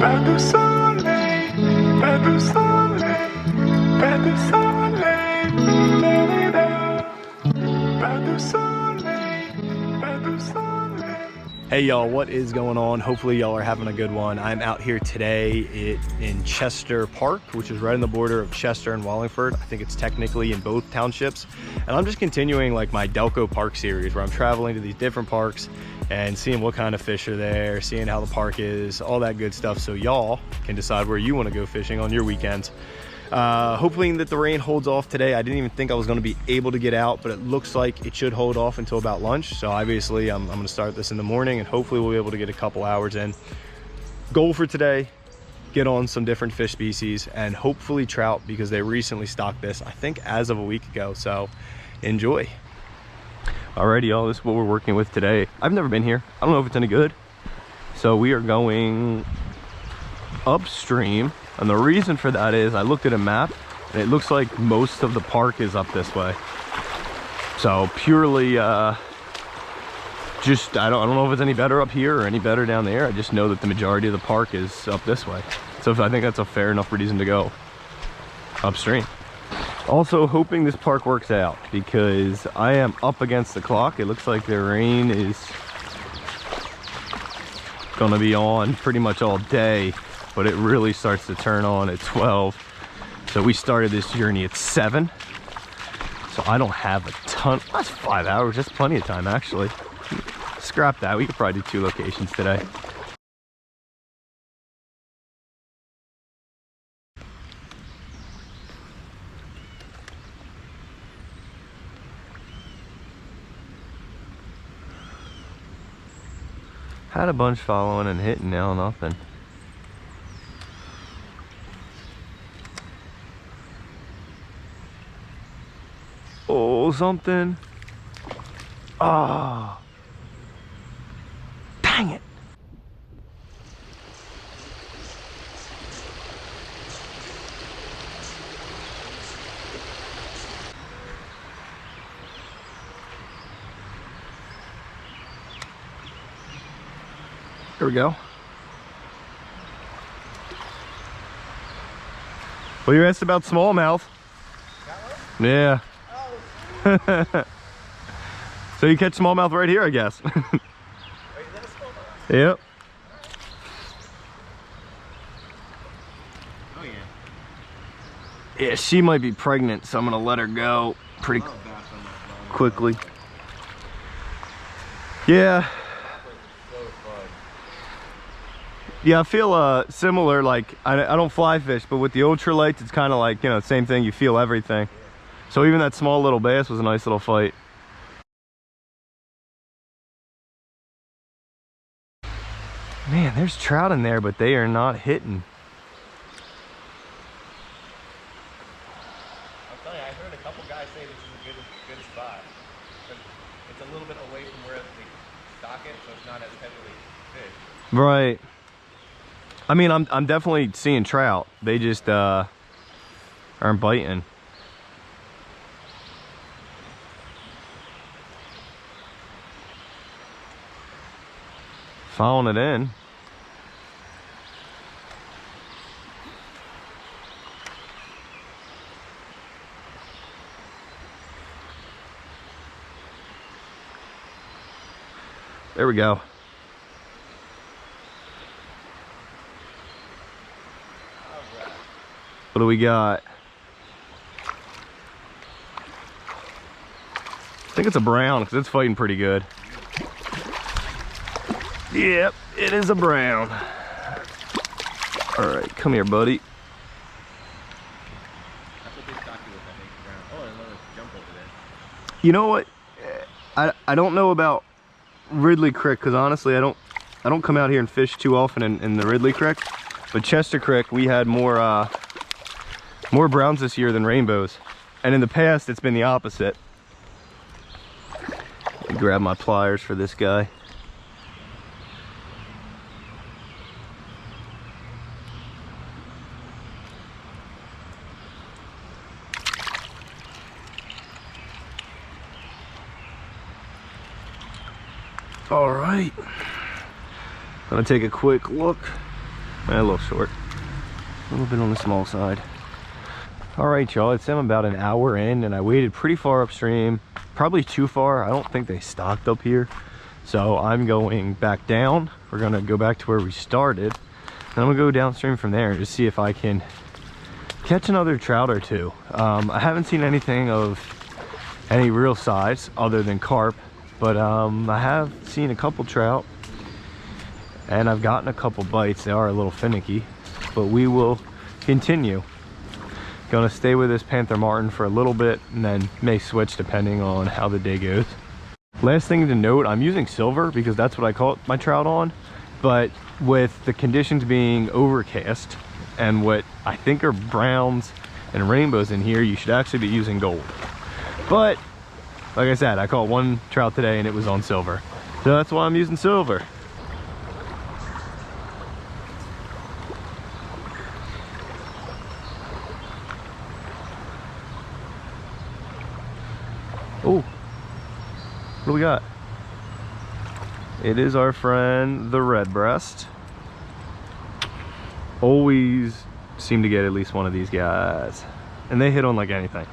Pas de soleil, pas de soleil, pas de soleil, pas de soleil, pas de soleil. Hey y'all, what is going on? Hopefully y'all are having a good one. I'm out here today in Chester Park, which is right on the border of Chester and Wallingford. I think it's technically in both townships. And I'm just continuing like my Delco Park series where I'm traveling to these different parks and seeing what kind of fish are there, seeing how the park is, all that good stuff, so y'all can decide where you want to go fishing on your weekends. Hopefully that the rain holds off today. I didn't even think I was going to be able to get out, but it looks like it should hold off until about lunch. So obviously I'm going to start this in the morning and hopefully we'll be able to get a couple hours in. Goal for today, get on some different fish species and hopefully trout, because they recently stocked this, I think as of a week ago. So enjoy. Alrighty y'all, this is what we're working with today. I've never been here. I don't know if it's any good. So we are going upstream. And the reason for that is I looked at a map and it looks like most of the park is up this way. So purely just I don't know if it's any better up here or any better down there. I just know that the majority of the park is up this way. So I think that's a fair enough reason to go upstream. Also hoping this park works out because I am up against the clock. It looks like the rain is gonna be on pretty much all day, but it really starts to turn on at 12. So we started this journey at 7. So I don't have a ton. That's 5 hours. That's plenty of time actually. Scrap that. We could probably do 2 locations today. Had a bunch following and hitting, now nothing. Oh, something. Ah. Oh. Dang it. There we go. Well, you asked about smallmouth. Yeah. Oh. So you catch smallmouth right here, I guess. Wait, is that a smallmouth? Yep. Oh yeah. Yeah, she might be pregnant, so I'm gonna let her go pretty quickly. Yeah. Yeah, I feel similar, like I don't fly fish, but with the ultralights it's kind of like, you know, same thing, you feel everything. So even that small little bass was a nice little fight. Man, there's trout in there, but they are not hitting. I'll tell you, I heard a couple guys say this is a good spot. But it's a little bit away from where they stock it, so it's not as heavily fished. Right. I mean, I'm definitely seeing trout. They just aren't biting. Following it in. There we go. What do we got? I think it's a brown because it's fighting pretty good. Yep, it is a brown. All right, come here, buddy. That's what they stock you with, I think, brown. Oh, another jump over there. You know what? I don't know about Ridley Creek because honestly, I don't come out here and fish too often in the Ridley Creek. But Chester Creek, we had more browns this year than rainbows, and in the past it's been the opposite. Let me grab my pliers for this guy. All right, gonna take a quick look A little short. A little bit on the small side. All right, y'all, it's about an hour in and I waded pretty far upstream, probably too far. I don't think they stocked up here. So I'm going back down. We're gonna go back to where we started. Then I'm gonna go downstream from there and just see if I can catch another trout or two. I haven't seen anything of any real size other than carp, but I have seen a couple trout and I've gotten a couple bites. They are a little finicky, but we will continue. Gonna stay with this Panther Martin for a little bit and then may switch depending on how the day goes. Last thing to note, I'm using silver because that's what I caught my trout on, but with the conditions being overcast and what I think are browns and rainbows in here, you should actually be using gold. But like I said, I caught one trout today and it was on silver, so that's why I'm using silver. Oh, what do we got? It is our friend the Redbreast. Always seem to get at least one of these guys, and they hit on like anything.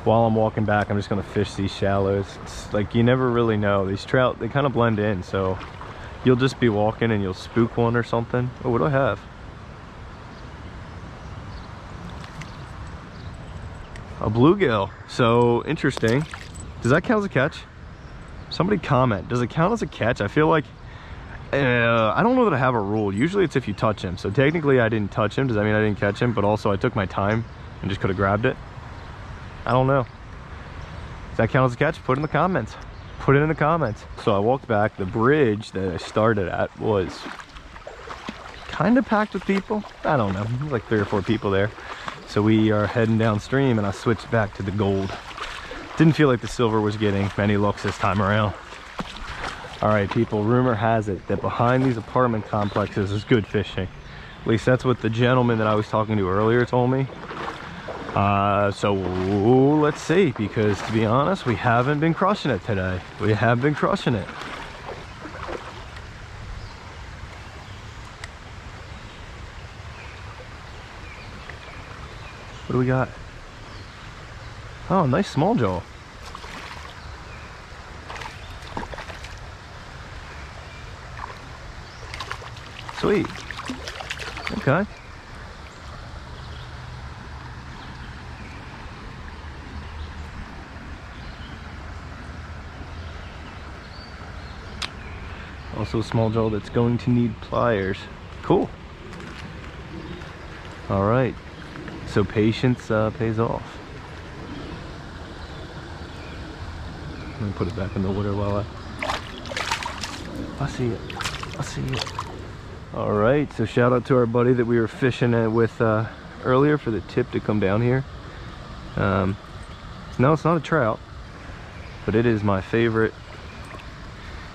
While I'm walking back, I'm just gonna fish these shallows. It's like you never really know. These trout, they kind of blend in, so you'll just be walking and you'll spook one or something. Oh, what do I have? A bluegill. So interesting. Does that count as a catch? Somebody comment, does it count as a catch? I feel like I don't know that I have a rule. Usually it's if you touch him, so technically I didn't touch him. Does that mean I didn't catch him? But also I took my time and just could have grabbed it. I don't know. Does that count as a catch? Put it in the comments. Put it in the comments. So I walked back. The bridge that I started at was kind of packed with people. I don't know, like 3 or 4 people there. So we are heading downstream and I switched back to the gold. Didn't feel like the silver was getting many looks this time around. All right, people, rumor has it that behind these apartment complexes is good fishing. At least that's what the gentleman that I was talking to earlier told me. So let's see, because to be honest, we haven't been crushing it today. We have been crushing it. What do we got? Oh, nice small jaw. Sweet. Okay. Also a small jaw that's going to need pliers. Cool. All right. So patience pays off. Let me put it back in the water while I see it. I see it. All right, so shout out to our buddy that we were fishing with earlier for the tip to come down here. No, it's not a trout, but it is my favorite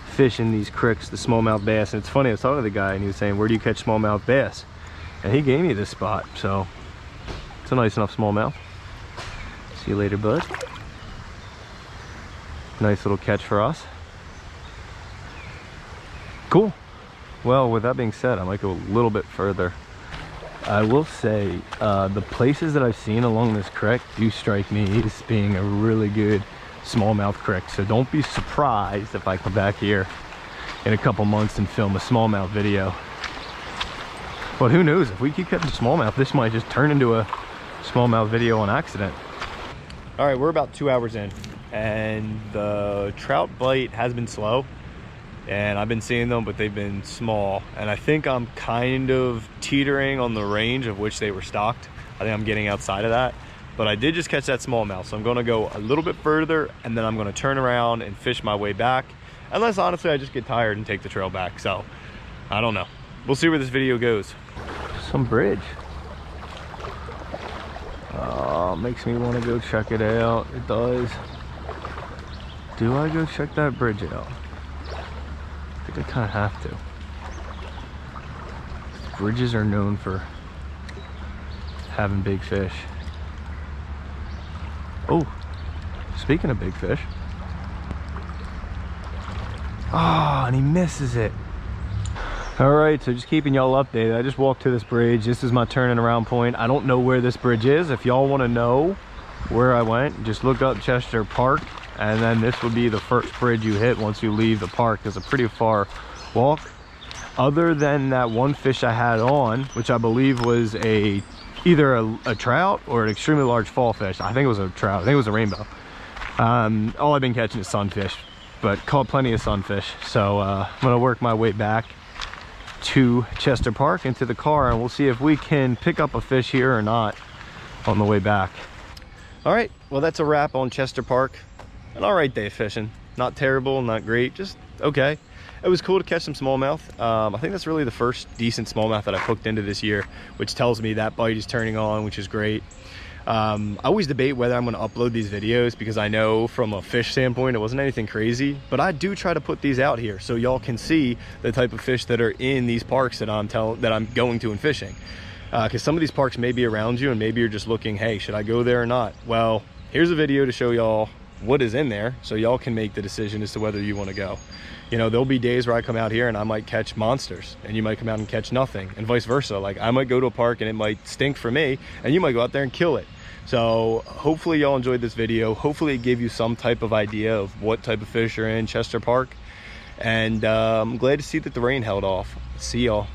fish in these creeks, the smallmouth bass. And it's funny, I was talking to the guy and he was saying, where do you catch smallmouth bass? And he gave me this spot, so it's a nice enough smallmouth. See you later, bud. Nice little catch for us. Cool. Well, with that being said, I might go a little bit further. I will say the places that I've seen along this creek do strike me as being a really good smallmouth creek. So don't be surprised if I come back here in a couple months and film a smallmouth video. But who knows, if we keep catching smallmouth, this might just turn into a smallmouth video on accident. All right, we're about 2 hours in and the trout bite has been slow. And I've been seeing them, but they've been small. And I think I'm kind of teetering on the range of which they were stocked. I think I'm getting outside of that. But I did just catch that smallmouth, so I'm gonna go a little bit further and then I'm gonna turn around and fish my way back. Unless honestly, I just get tired and take the trail back. So, I don't know. We'll see where this video goes. Some bridge. Oh, makes me wanna go check it out. It does. Do I go check that bridge out? I think I kind of have to. Bridges are known for having big fish. Oh, speaking of big fish. Oh, and he misses it. All right, so just keeping y'all updated. I just walked to this bridge. This is my turning around point. I don't know where this bridge is. If y'all want to know where I went, just look up Chester Park, and then this would be the first bridge you hit once you leave the park. It's a pretty far walk. Other than that one fish I had on, which I believe was either a trout or an extremely large fall fish. I think it was a trout. I think it was a rainbow. All I've been catching is sunfish, but caught plenty of sunfish. So I'm gonna work my way back to Chester Park into the car, and we'll see if we can pick up a fish here or not on the way back. All right, well, that's a wrap on Chester Park. An all right day fishing. Not terrible, not great, just okay. It was cool to catch some smallmouth. I think that's really the first decent smallmouth that I've hooked into this year, which tells me that bite is turning on, which is great. I always debate whether I'm going to upload these videos because I know from a fish standpoint it wasn't anything crazy, but I do try to put these out here so y'all can see the type of fish that are in these parks that I'm going to and fishing. Because some of these parks may be around you and maybe you're just looking, hey, should I go there or not? Well, here's a video to show y'all what is in there so y'all can make the decision as to whether you want to go. You know, there'll be days where I come out here and I might catch monsters and you might come out and catch nothing, and vice versa. Like, I might go to a park and it might stink for me and you might go out there and kill it. So hopefully y'all enjoyed this video. Hopefully it gave you some type of idea of what type of fish are in Chester Park. And I'm glad to see that the rain held off. See y'all.